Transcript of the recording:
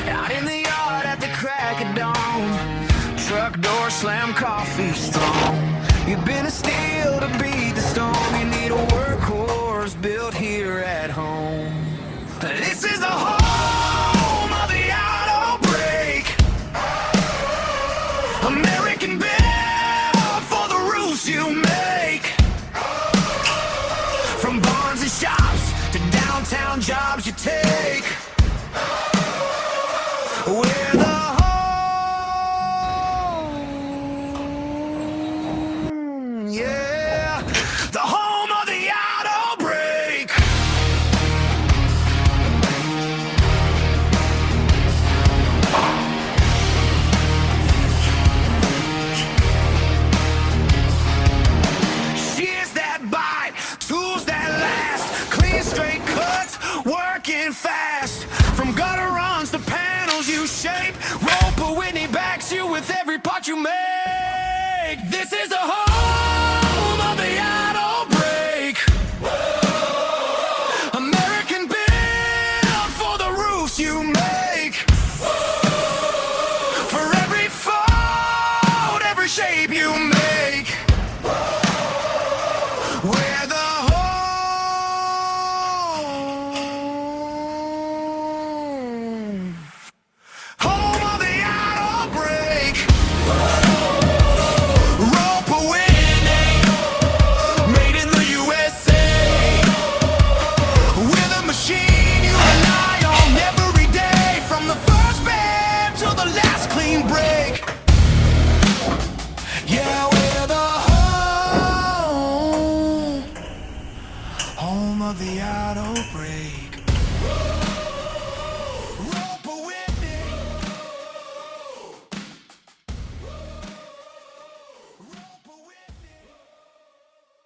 Out in the yard at the crack of dawn, truck door slam, coffee strong. You've been a steel to beat the storm. You need a workhorse built here at home. This is the home of the auto break. American built for the roofs you make. From barns and shops to downtown jobs you take. We're the home, yeah, the home of the auto break. Shears that bite, tools that last, clean straight cuts, working fast. From gutter runs to panels you shape, Roper Whitney backs you with every part you make. This is a home of the auto break. American built for the roofs you make. For every fold, every shape you make. We're the home of the auto break. Roper Whitney, made in the USA. We're the machine you rely on every day, from the first bend to the last clean break. Yeah, we're the home of the auto